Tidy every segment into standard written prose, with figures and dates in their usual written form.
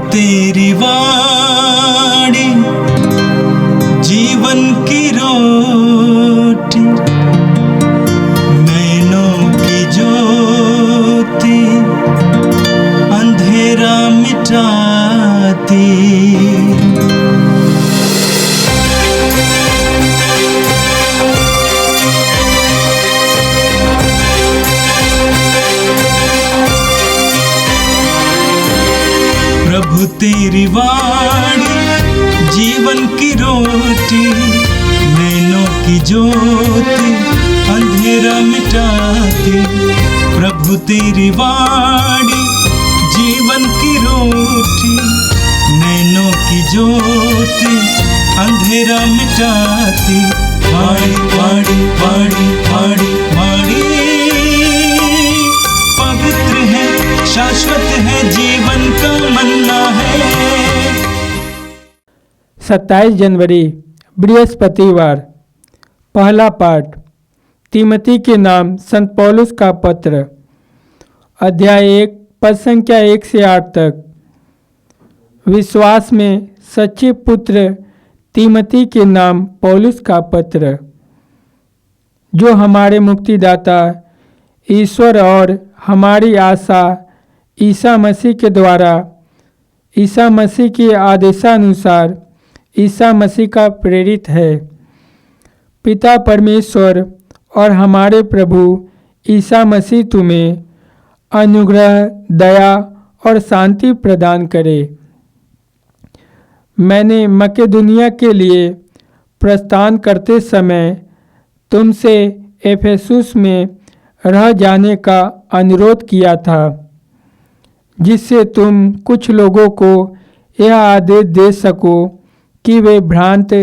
तेरी वाणी जीवन की रोटी, नैनों की ज्योति अंधेरा मिटाती। प्रभु तेरी वाणी जीवन की रोटी, नैनों की ज्योति अंधेरा मिटाती। प्रभु तेरी वाणी जीवन की रोटी, नैनों की ज्योति अंधेरा मिटाती। वाणी वाणी वाणी वाणी वाणी पवित्र है, शाश्वत है, जीवन का मन्ना है। 27 जनवरी बृहस्पतिवार। पहला पाठ तीमती के नाम संत पौलुस का पत्र, अध्याय 1 पद संख्या 1 से 8 तक। विश्वास में सच्चे पुत्र तीमती के नाम पौलुस का पत्र, जो हमारे मुक्तिदाता ईश्वर और हमारी आशा ईसा मसीह के द्वारा, ईसा मसीह के आदेशानुसार ईसा मसीह का प्रेरित है। पिता परमेश्वर और हमारे प्रभु ईसा मसीह तुम्हें अनुग्रह, दया और शांति प्रदान करे। मैंने मकेदुनिया के लिए प्रस्थान करते समय तुमसे एफेसुस में रह जाने का अनुरोध किया था, जिससे तुम कुछ लोगों को यह आदेश दे सको कि वे भ्रांत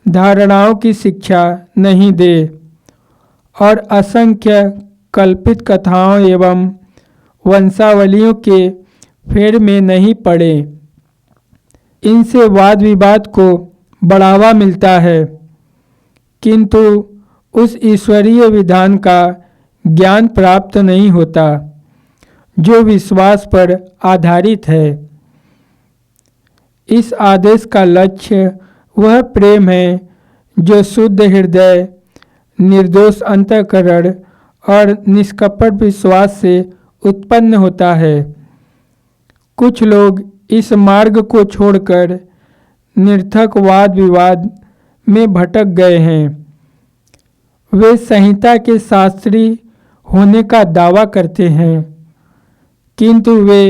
धारणाओं की शिक्षा नहीं दे और असंख्य कल्पित कथाओं एवं वंशावलियों के फेर में नहीं पड़े। इनसे वाद विवाद को बढ़ावा मिलता है, किंतु उस ईश्वरीय विधान का ज्ञान प्राप्त नहीं होता जो विश्वास पर आधारित है। इस आदेश का लक्ष्य वह प्रेम है जो शुद्ध हृदय, निर्दोष अंतःकरण और निष्कपट विश्वास से उत्पन्न होता है। कुछ लोग इस मार्ग को छोड़कर निरर्थक वाद विवाद में भटक गए हैं। वे संहिता के शास्त्री होने का दावा करते हैं, किंतु वे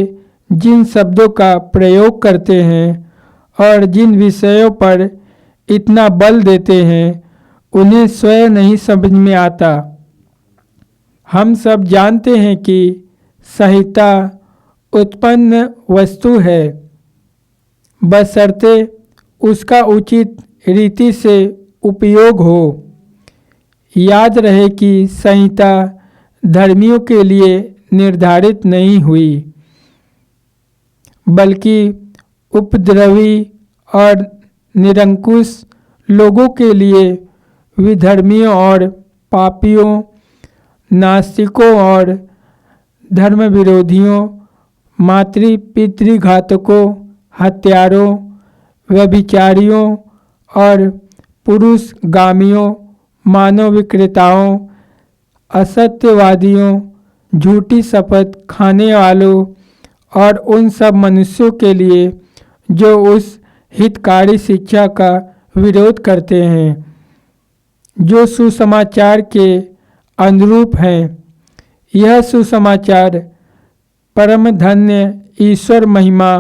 जिन शब्दों का प्रयोग करते हैं और जिन विषयों पर इतना बल देते हैं, उन्हें स्वयं नहीं समझ में आता। हम सब जानते हैं कि संहिता उत्पन्न वस्तु है, बशर्ते उसका उचित रीति से उपयोग हो। याद रहे कि संहिता धर्मियों के लिए निर्धारित नहीं हुई, बल्कि उपद्रवी और निरंकुश लोगों के लिए, विधर्मियों और पापियों, नास्तिकों और धर्म विरोधियों, मातृ पितृघातकों, हत्यारों, व्यभिचारियों और पुरुषगामियों, मानव विक्रेताओं, असत्यवादियों, झूठी शपथ खाने वालों और उन सब मनुष्यों के लिए जो उस हितकारी शिक्षा का विरोध करते हैं जो सुसमाचार के अनुरूप हैं। यह सुसमाचार परम धन्य ईश्वर महिमा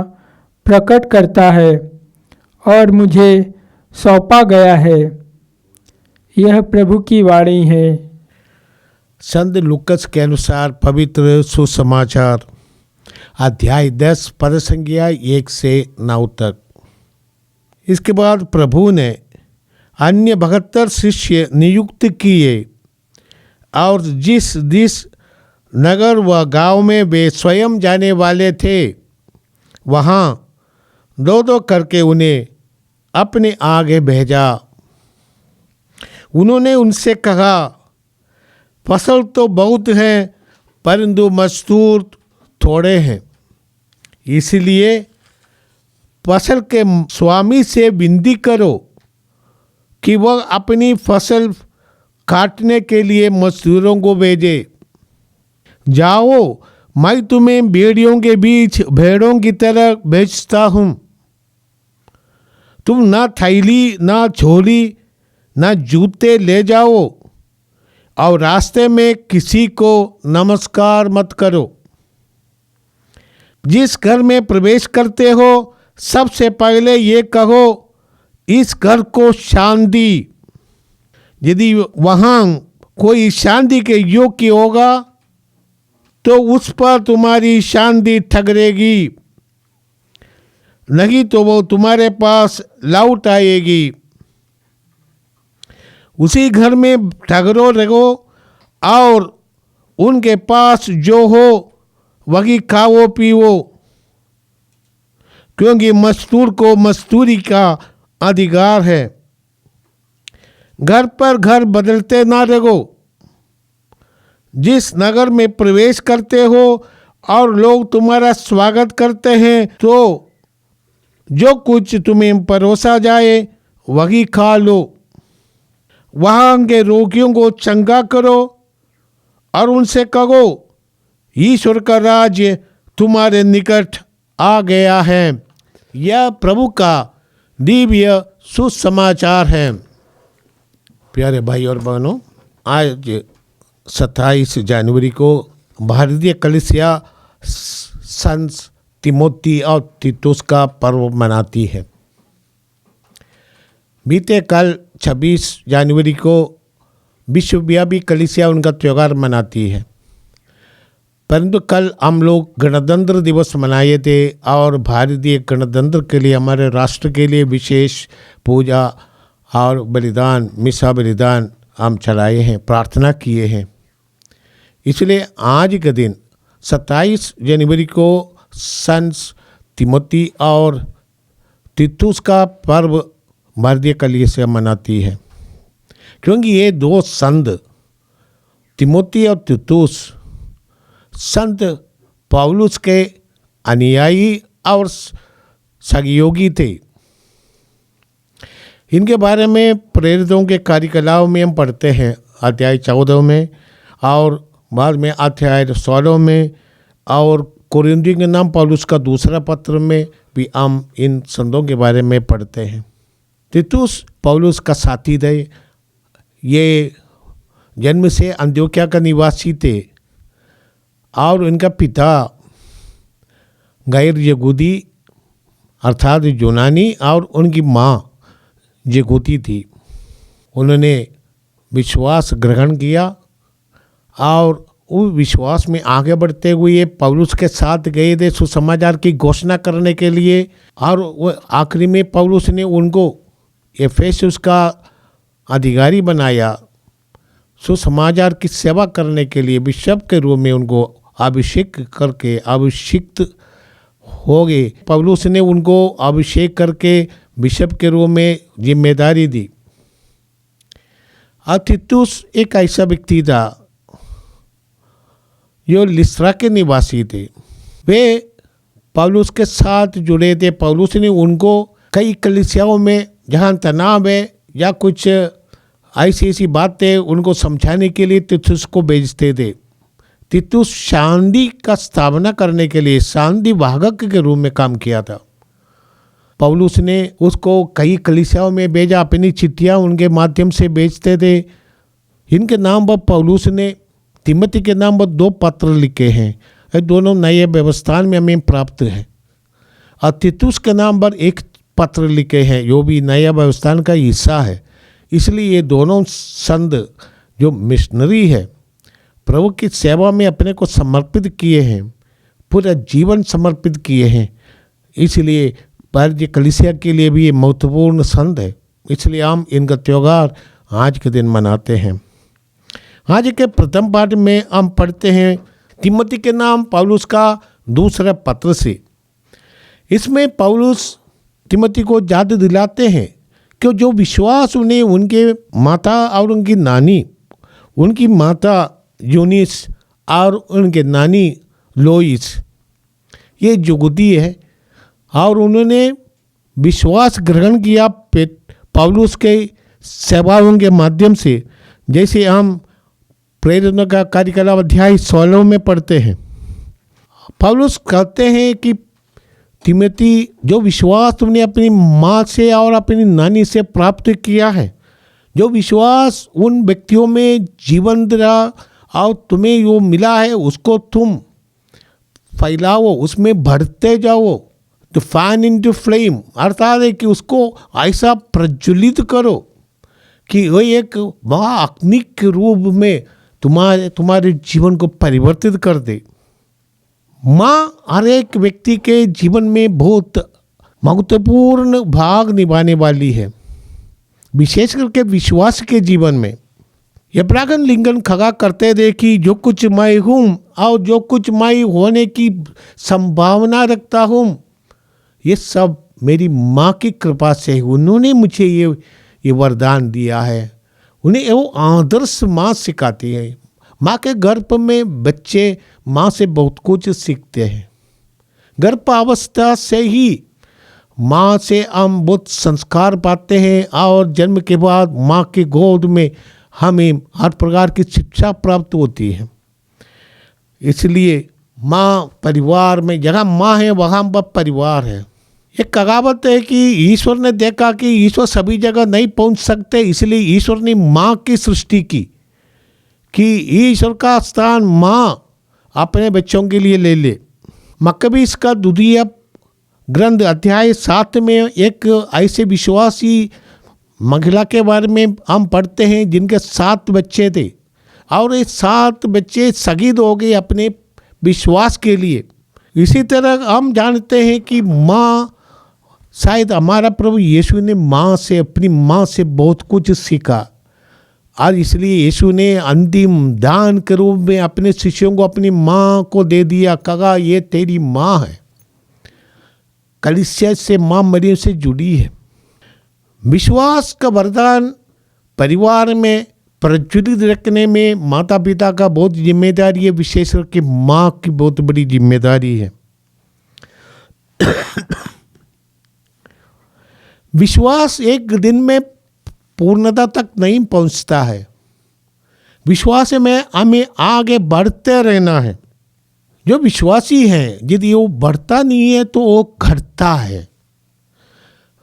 प्रकट करता है और मुझे सौंपा गया है। यह प्रभु की वाणी है। संत लूकस के अनुसार पवित्र सुसमाचार, अध्याय 10 पद संख्या 1 से 9 तक। इसके बाद प्रभु ने अन्य 72 शिष्य नियुक्त किए और जिस नगर व गांव में वे स्वयं जाने वाले थे, वहाँ 2-2 करके उन्हें अपने आगे भेजा। उन्होंने उनसे कहा, फसल तो बहुत है परंतु मजदूर थोड़े हैं, इसलिए फसल के स्वामी से विनती करो कि वह अपनी फसल काटने के लिए मजदूरों को भेजे। जाओ, मैं तुम्हें भेड़ियों के बीच भेड़ों की तरह भेजता हूँ। तुम ना थैली, ना झोली, ना जूते ले जाओ और रास्ते में किसी को नमस्कार मत करो। जिस घर में प्रवेश करते हो सबसे पहले ये कहो, इस घर को शांति। यदि वहाँ कोई शांति के योग्य होगा तो उस पर तुम्हारी शांति ठहरेगी, नहीं तो वो तुम्हारे पास लौट आएगी। उसी घर में ठहरो रहो और उनके पास जो हो वही खाओ पियो, क्योंकि मजदूर को मजदूरी का अधिकार है। घर पर घर बदलते ना रहो। जिस नगर में प्रवेश करते हो और लोग तुम्हारा स्वागत करते हैं तो जो कुछ तुम्हें परोसा जाए वही खा लो। वहाँ के रोगियों को चंगा करो और उनसे कहो, ईश्वर का राज्य तुम्हारे निकट आ गया है। यह प्रभु का दिव्य सुसमाचार है। प्यारे भाई और बहनों, आज 27 जनवरी को भारतीय कलीसिया संत तिमोथी और तीतुस का पर्व मनाती है। बीते कल 26 जनवरी को विश्वव्यापी कलीसिया उनका त्यौहार मनाती है, परंतु कल हम लोग गणतंत्र दिवस मनाए थे और भारतीय गणतंत्र के लिए, हमारे राष्ट्र के लिए विशेष पूजा और बलिदान, मिसा बलिदान हम चलाए हैं, प्रार्थना किए हैं। इसलिए आज के दिन 27 जनवरी को संत तिमोथी और तीतुस का पर्व भारतीय कलीसिया मनाती है, क्योंकि ये दो संत तिमोथी और तीतुस संत पौलुस के अनुयायी और सहयोगी थे। इनके बारे में प्रेरितों के कार्यकलापों में हम पढ़ते हैं, अध्याय 14 में और बाद में अध्याय 16 में, और कोरिन्थियों के नाम पौलुस का दूसरा पत्र में भी हम इन संतों के बारे में पढ़ते हैं। तीतुस पौलुस का साथी थे। ये जन्म से अंत्योक्या का निवासी थे और इनका पिता गैर यहूदी अर्थात यूनानी और उनकी माँ यहूदी थी। उन्होंने विश्वास ग्रहण किया और उस विश्वास में आगे बढ़ते हुए पौलुस के साथ गए थे सुसमाचार की घोषणा करने के लिए, और वो आखिरी में पौलुस ने उनको एफेसुस का अधिकारी बनाया। सुसमाचार की सेवा करने के लिए बिशप के रूप में उनको अभिषेक करके अभिषिक्त हो गए। पौलुस ने उनको अभिषेक करके बिशप के रूप में जिम्मेदारी दी। और तीतुस एक ऐसा व्यक्ति था जो लिस्त्रा के निवासी थे। वे पौलुस के साथ जुड़े थे। पौलुस ने उनको कई कलीसियाओं में जहाँ तनाव है या कुछ ऐसी ऐसी बातें उनको समझाने के लिए तीतुस को भेजते थे। तीतुस शांति का स्थापना करने के लिए शांति वाहक के रूप में काम किया था। पौलुस ने उसको कई कलीसियाओं में भेजा, अपनी चिट्ठियाँ उनके माध्यम से भेजते थे। इनके नाम पर पौलुस ने तिमोथी के नाम पर 2 पत्र लिखे हैं। ये दोनों नए व्यवस्थान में हमें प्राप्त है। और तीतुस के नाम पर 1 पत्र लिखे हैं जो भी नया व्यवस्थान का हिस्सा है। इसलिए ये दोनों संत जो मिशनरी है, प्रभु की सेवा में अपने को समर्पित किए हैं, पूरा जीवन समर्पित किए हैं। इसलिए भारतीय कलीसिया के लिए भी ये महत्वपूर्ण संत है। इसलिए हम इनका त्यौहार आज के दिन मनाते हैं। आज के प्रथम पाठ में हम पढ़ते हैं तिमोथी के नाम पौलुस का दूसरा पत्र से। इसमें पौलुस तिमोथी को याद दिलाते हैं कि जो विश्वास उन्हें उनके माता और उनकी नानी, उनकी माता यूनिस और उनके नानी लोइस, ये यहूदी है और उन्होंने विश्वास ग्रहण किया पौलुस के सेवाओं के माध्यम से, जैसे हम प्रेरणा का कार्यकलाप अध्याय 16 में पढ़ते हैं। पौलुस कहते हैं कि तिमोथी, जो विश्वास तुमने अपनी माँ से और अपनी नानी से प्राप्त किया है, जो विश्वास उन व्यक्तियों में जीवन रहा और तुम्हें वो मिला है, उसको तुम फैलाओ, उसमें बढ़ते जाओ। तो फैन इनटू फ्लेम, अर्थात है कि उसको ऐसा प्रज्वलित करो कि वो एक महाअग्नि के रूप में तुम्हारे जीवन को परिवर्तित कर दे। माँ हर एक व्यक्ति के जीवन में बहुत महत्वपूर्ण भाग निभाने वाली है, विशेष करके विश्वास के जीवन में। अब्राहम लिंकन खड़ा करते थे कि जो कुछ मैं हूँ और जो कुछ मैं होने की संभावना रखता हूँ, ये सब मेरी माँ की कृपा से, उन्होंने मुझे ये वरदान दिया है। उन्हें वो आदर्श माँ सिखाती है। माँ के गर्भ में बच्चे माँ से बहुत कुछ सीखते हैं। गर्भावस्था से ही माँ से हम बहुत संस्कार पाते हैं और जन्म के बाद माँ के गोद में हमें हर प्रकार की शिक्षा प्राप्त होती है। इसलिए माँ परिवार में, जहाँ माँ है वहाँ पर परिवार है। एक कहावत है कि ईश्वर ने देखा कि ईश्वर सभी जगह नहीं पहुँच सकते, इसलिए ईश्वर ने माँ की सृष्टि की कि ईश्वर का स्थान माँ अपने बच्चों के लिए ले ले। मकबीस का द्वितीय ग्रंथ अध्याय 7 में एक ऐसे विश्वासी महिला के बारे में हम पढ़ते हैं जिनके 7 बच्चे थे और ये 7 बच्चे शहीद हो गए अपने विश्वास के लिए। इसी तरह हम जानते हैं कि माँ, शायद हमारा प्रभु यीशु ने माँ से, अपनी माँ से बहुत कुछ सीखा और इसलिए यीशु ने अंतिम दान के रूप में अपने शिष्यों को अपनी माँ को दे दिया, कहा ये तेरी माँ है। कलीसिया से माँ मरियम से जुड़ी है। विश्वास का वरदान परिवार में प्रज्वलित रखने में माता पिता का बहुत जिम्मेदारी है, विशेष करके माँ की बहुत बड़ी जिम्मेदारी है। विश्वास एक दिन में पूर्णता तक नहीं पहुंचता है। विश्वास में हमें आगे बढ़ते रहना है। जो विश्वासी है, यदि वो बढ़ता नहीं है तो वो घटता है।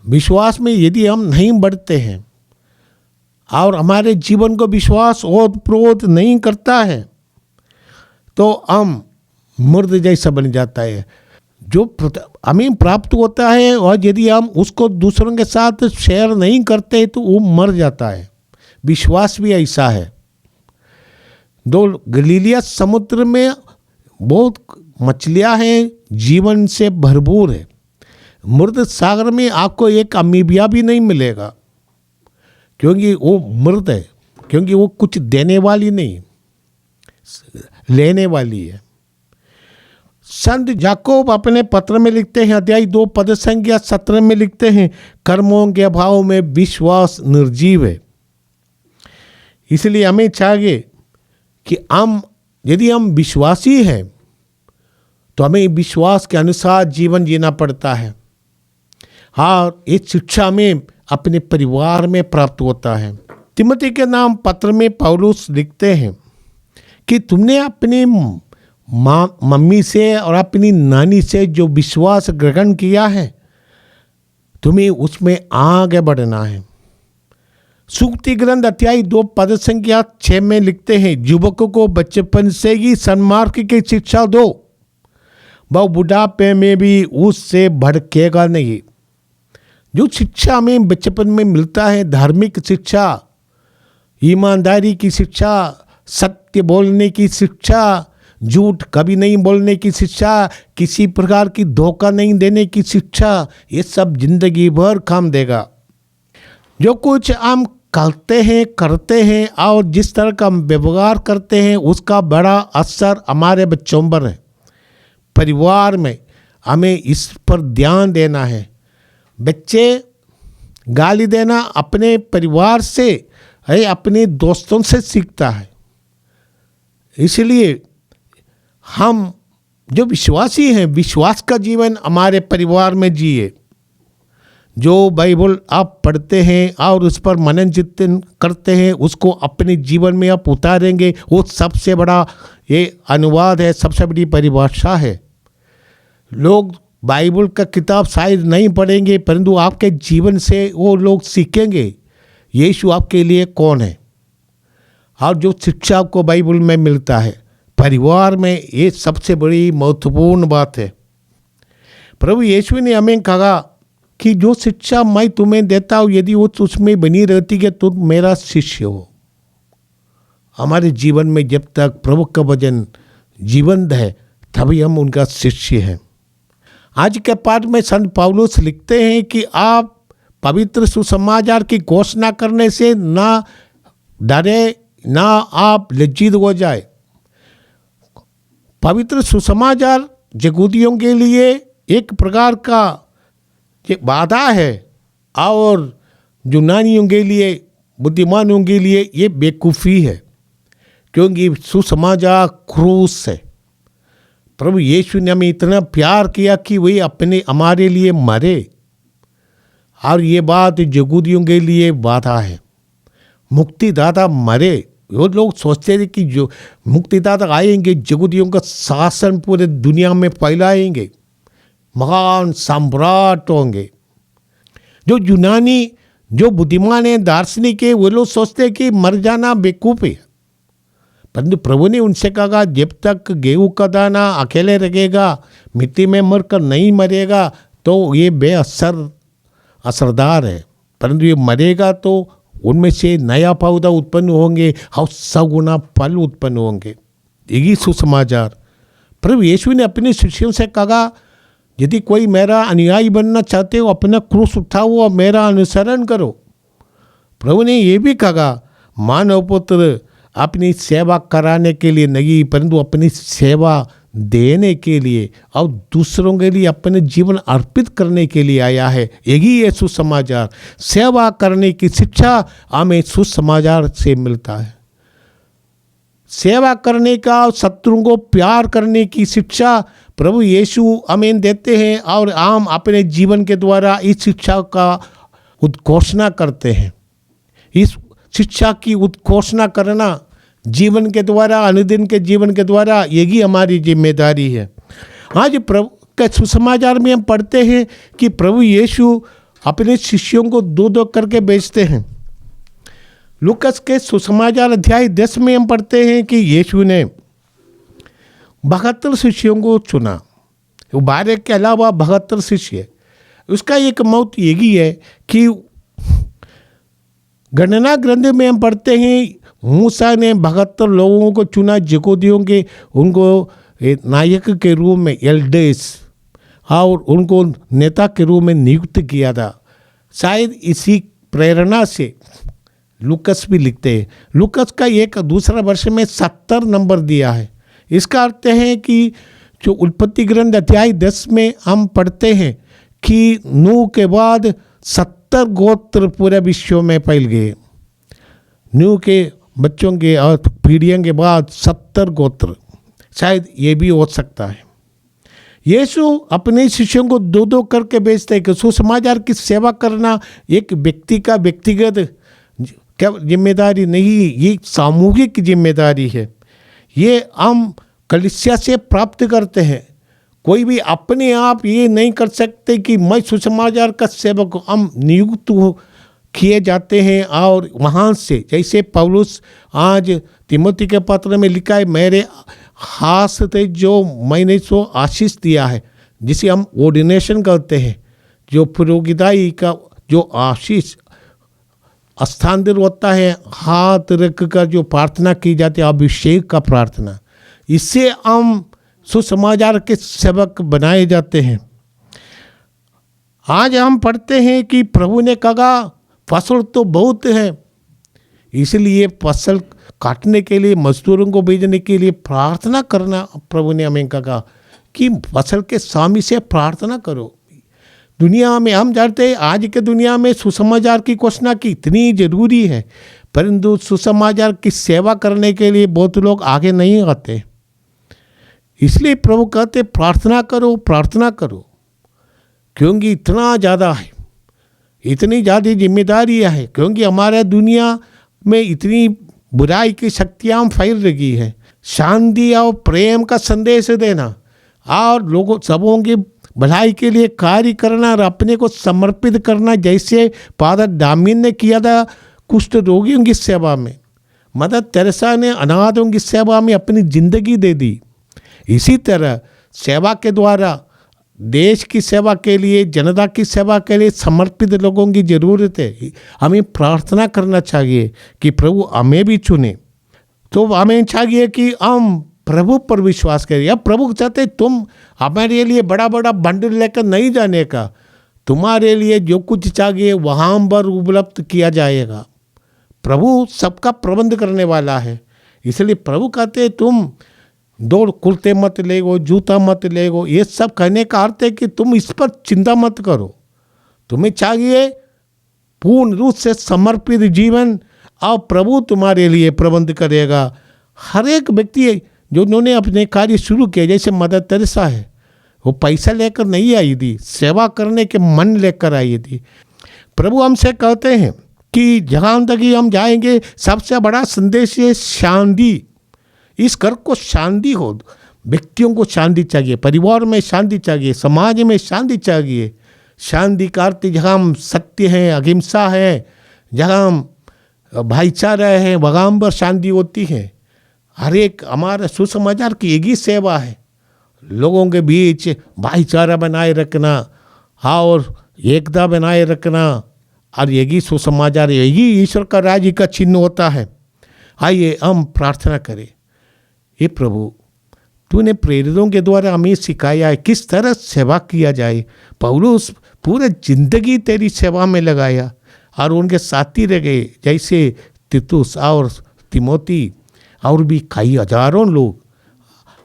विश्वास में यदि हम नहीं बढ़ते हैं और हमारे जीवन को विश्वास ओतप्रोत नहीं करता है तो हम मुर्द जैसा बन जाता है। जो हमें प्राप्त होता है और यदि हम उसको दूसरों के साथ शेयर नहीं करते तो वो मर जाता है। विश्वास भी ऐसा है। दो गलीलिया समुद्र में बहुत मछलियां हैं, जीवन से भरपूर है। मृत सागर में आपको एक अमीबिया भी नहीं मिलेगा, क्योंकि वो मृत है, क्योंकि वो कुछ देने वाली नहीं, लेने वाली है। संत याकूब अपने पत्र में लिखते हैं, अध्याय 2 पद संख्या 17 में लिखते हैं, कर्मों के अभाव में विश्वास निर्जीव है। इसलिए हमें चाहिए कि यदि हम विश्वासी हैं तो हमें विश्वास के अनुसार जीवन जीना पड़ता है। हाँ, ये शिक्षा हमें अपने परिवार में प्राप्त होता है। तिमोथी के नाम पत्र में पौलुस लिखते हैं कि तुमने अपनी मम्मी से और अपनी नानी से जो विश्वास ग्रहण किया है, तुम्हें उसमें आगे बढ़ना है। सूक्ति ग्रंथ अध्याय 2 पद संख्या 6 में लिखते हैं, युवकों को बचपन से ही सन्मार्ग की शिक्षा दो, वह बुढ़ापे में भी उससे भड़केगा नहीं। जो शिक्षा हमें बचपन में मिलता है, धार्मिक शिक्षा, ईमानदारी की शिक्षा, सत्य बोलने की शिक्षा, झूठ कभी नहीं बोलने की शिक्षा, किसी प्रकार की धोखा नहीं देने की शिक्षा, ये सब जिंदगी भर काम देगा। जो कुछ हम करते हैं और जिस तरह का हम व्यवहार करते हैं, उसका बड़ा असर हमारे बच्चों पर है। परिवार में हमें इस पर ध्यान देना है। बच्चे गाली देना अपने परिवार से है, अपने दोस्तों से सीखता है। इसलिए हम जो विश्वासी हैं, विश्वास का जीवन हमारे परिवार में जिए। जो बाइबल आप पढ़ते हैं और उस पर मनन चिंतन करते हैं, उसको अपने जीवन में आप उतारेंगे, वो सबसे बड़ा ये अनुवाद है, सबसे बड़ी परिभाषा है। लोग बाइबल का किताब शायद नहीं पढ़ेंगे, परंतु आपके जीवन से वो लोग सीखेंगे यीशु आपके लिए कौन है। और जो शिक्षा आपको बाइबल में मिलता है परिवार में, ये सबसे बड़ी महत्वपूर्ण बात है। प्रभु यीशु ने हमें कहा कि जो शिक्षा मैं तुम्हें देता हूँ, यदि वो उसमें बनी रहती है तो तुम मेरा शिष्य हो। हमारे जीवन में जब तक प्रभु का वचन जीवंत है तभी हम उनका शिष्य हैं। आज के पाठ में संत पौलुस लिखते हैं कि आप पवित्र सुसमाचार की घोषणा करने से ना डरे, ना आप लज्जित हो जाए। पवित्र सुसमाचार यहूदियों के लिए एक प्रकार का बाधा है और यूनानियों के लिए, बुद्धिमानों के लिए ये बेवकूफ़ी है, क्योंकि सुसमाचार क्रूस है। प्रभु यीशु ने हमें इतना प्यार किया कि वही अपने हमारे लिए मरे, और ये बात यहूदियों के लिए बाधा है। मुक्तिदाता मरे, वो लोग सोचते थे कि जो मुक्तिदाता आएंगे यहूदियों का शासन पूरे दुनिया में फैलाएंगे, महान सम्राट होंगे। जो यूनानी, जो बुद्धिमान है, दार्शनिक है, वो लोग सोचते हैं कि मर जाना बेवकूफ़ है, परंतु प्रभु ने उनसे कहा जब तक गेहूं का दाना अकेले रहेगा, मिट्टी में मरकर नहीं मरेगा, तो ये असरदार है, परंतु ये मरेगा तो उनमें से नया पौधा उत्पन्न होंगे और 100 गुना फल उत्पन्न होंगे। यही सुसमाचार। प्रभु यीशु ने अपने शिष्यों से कहा यदि कोई मेरा अनुयायी बनना चाहते हो, अपना क्रूस उठाओ और मेरा अनुसरण करो। प्रभु ने ये भी कहा मानव पुत्र अपनी सेवा कराने के लिए नहीं, परंतु अपनी सेवा देने के लिए और दूसरों के लिए अपने जीवन अर्पित करने के लिए आया है। यही है सुसमाचार। सेवा करने की शिक्षा हमें सुसमाचार से मिलता है। सेवा करने का, शत्रुओं को प्यार करने की शिक्षा प्रभु यीशु हमें देते हैं, और हम अपने जीवन के द्वारा इस शिक्षा का उद्घोषणा करते हैं। इस शिक्षा की उद्घोषणा करना जीवन के द्वारा, अनुदिन के जीवन के द्वारा, यही हमारी जिम्मेदारी है। आज प्रभु के सुसमाचार में हम पढ़ते हैं कि प्रभु यीशु अपने शिष्यों को 2-2 करके भेजते हैं। लूकास के सुसमाचार अध्याय 10 में हम पढ़ते हैं कि यीशु ने 72 शिष्यों को चुना। 12 के अलावा 72 शिष्य। उसका एक मौत यही है कि गणना ग्रंथ में हम पढ़ते हैं मूसा ने 72 लोगों को चुना, यहूदियों के, उनको नायक के रूप में, एल्डर्स, और उनको नेता के रूप में नियुक्त किया था। शायद इसी प्रेरणा से लूकास भी लिखते हैं। लूकास का एक दूसरा वर्ष में 70 नंबर दिया है। इसका अर्थ है कि जो उत्पत्ति ग्रंथ अध्याय 10 में हम पढ़ते हैं कि नूह के बाद 70 गोत्र पूरे विश्व में फैल गए। नूह के बच्चों के और पीढ़ियों के बाद 70 गोत्र, शायद ये भी हो सकता है। यीशु अपने शिष्यों को 2-2 करके भेजते हैं कि सुसमाचार की सेवा करना एक व्यक्ति का व्यक्तिगत क्या जिम्मेदारी नहीं, ये सामूहिक जिम्मेदारी है। ये हम कलीसिया से प्राप्त करते हैं। कोई भी अपने आप ये नहीं कर सकते कि मैं सुसमाचार का सेवक हूँ। हम नियुक्त किए जाते हैं और वहाँ से, जैसे पौलुस आज तिमोथी के पत्र में लिखा है, मेरे हाथ से जो मैंने सो आशीष दिया है, जिसे हम ऑर्डिनेशन करते हैं, जो पुरोहिताई का जो आशीष स्थानांतरित होता है, हाथ रख कर जो प्रार्थना की जाती है, अभिषेक का प्रार्थना, इससे हम सुसमाचार के सेवक बनाए जाते हैं। आज हम पढ़ते हैं कि प्रभु ने कहा फसल तो बहुत है, इसलिए फसल काटने के लिए, मजदूरों को भेजने के लिए प्रार्थना करना। प्रभु ने हमें कहा कि फसल के स्वामी से प्रार्थना करो। दुनिया में हम जानते हैं, आज के दुनिया में सुसमाचार की घोषणा की इतनी जरूरी है, परंतु सुसमाचार की सेवा करने के लिए बहुत लोग आगे नहीं आते। इसलिए प्रभु कहते प्रार्थना करो, प्रार्थना करो, क्योंकि इतना ज़्यादा है। इतनी ज़्यादा जिम्मेदारियाँ हैं, क्योंकि हमारे दुनिया में इतनी बुराई की शक्तियाँ फैल रही है। शांति और प्रेम का संदेश देना और लोगों सबों की भलाई के लिए कार्य करना और अपने को समर्पित करना, जैसे फादर डामिन ने किया था कुष्ठ रोगियों की सेवा में, मदर तेरेसा ने अनाथों की सेवा में अपनी जिंदगी दे दी। इसी तरह सेवा के द्वारा देश की सेवा के लिए, जनता की सेवा के लिए समर्पित लोगों की ज़रूरत है। हमें प्रार्थना करना चाहिए कि प्रभु हमें भी चुने। तो हमें चाहिए कि हम प्रभु पर विश्वास करिए। अब प्रभु चाहते तुम हमारे लिए बड़ा बड़ा बंडल लेकर नहीं जाने का, तुम्हारे लिए जो कुछ चाहिए वहाँ पर उपलब्ध किया जाएगा। प्रभु सबका प्रबंध करने वाला है, इसलिए प्रभु कहते तुम दो कुर्ते मत लेगो, जूता मत लेगो। ये सब कहने का अर्थ है कि तुम इस पर चिंता मत करो। तुम्हें चाहिए पूर्ण रूप से समर्पित जीवन, और प्रभु तुम्हारे लिए प्रबंध करेगा। हर एक व्यक्ति जो उन्होंने अपने कार्य शुरू किए, जैसे मदर तेरेसा है, वो पैसा लेकर नहीं आई थी, सेवा करने के मन लेकर आई थी। प्रभु हमसे कहते हैं कि जहाँ तक ही हम जाएंगे, सबसे बड़ा संदेश है शांति। इस घर को शांति हो, व्यक्तियों को शांति चाहिए, परिवार में शांति चाहिए, समाज में शांति चाहिए। शांति का अर्थ जहाँ हम सत्य है, अहिंसा है, जहाँ हम भाईचारा है, वहाँ पर शांति होती है। हर एक हमारा सुसमाचार की एक ही सेवा है, लोगों के बीच भाईचारा बनाए रखना और एकता बनाए रखना, और यही सुसमाचार, यही ईश्वर का राज्य का चिन्ह होता है। आइए हम प्रार्थना करें। हे प्रभु, तूने प्रेरितों के द्वारा हमें सिखाया है किस तरह सेवा किया जाए। पौलुस पूरे जिंदगी तेरी सेवा में लगाया और उनके साथी रह गए, जैसे तीतुस और तिमोती और भी कई हजारों लोग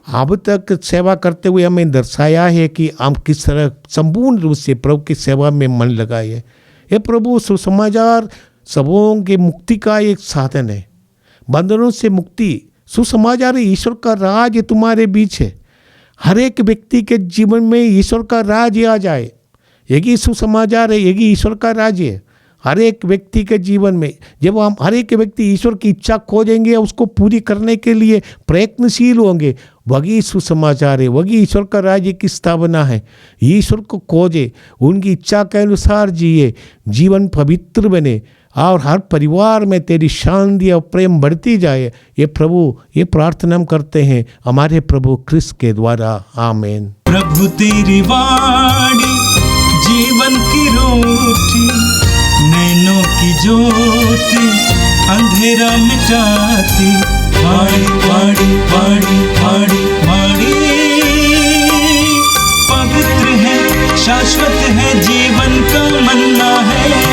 अब तक सेवा करते हुए हमें दर्शाया है कि हम किस तरह संपूर्ण रूप से प्रभु की सेवा में मन लगाए है। ये प्रभु सुसमाचार सबों के मुक्ति का एक साधन है, बंधनों से मुक्ति। सुसमाचार ईश्वर का राज तुम्हारे बीच है। हर एक व्यक्ति के जीवन में ईश्वर का राज आ जाए, यही सुसमाचार है, यही ईश्वर का राज है। हर एक व्यक्ति के जीवन में जब हम हर एक व्यक्ति ईश्वर की इच्छा खोजेंगे, उसको पूरी करने के लिए प्रयत्नशील होंगे, वही सुसमाचार है, वही ईश्वर का राज्य की स्थापना है। ईश्वर को खोजे, उनकी इच्छा के अनुसार जिए, जीवन पवित्र बने और हर परिवार में तेरी शांति और प्रेम बढ़ती जाए। ये प्रभु, ये प्रार्थना हम करते हैं हमारे प्रभु क्रिस्त के द्वारा, आमीन। प्रभु तेरी वाणी जीवन की रोटी, नैनों की ज्योति अंधेरा मिटाती। वाणी वाणी वाणी वाणी वाणी पवित्र है, शाश्वत है, जीवन का मन्ना है।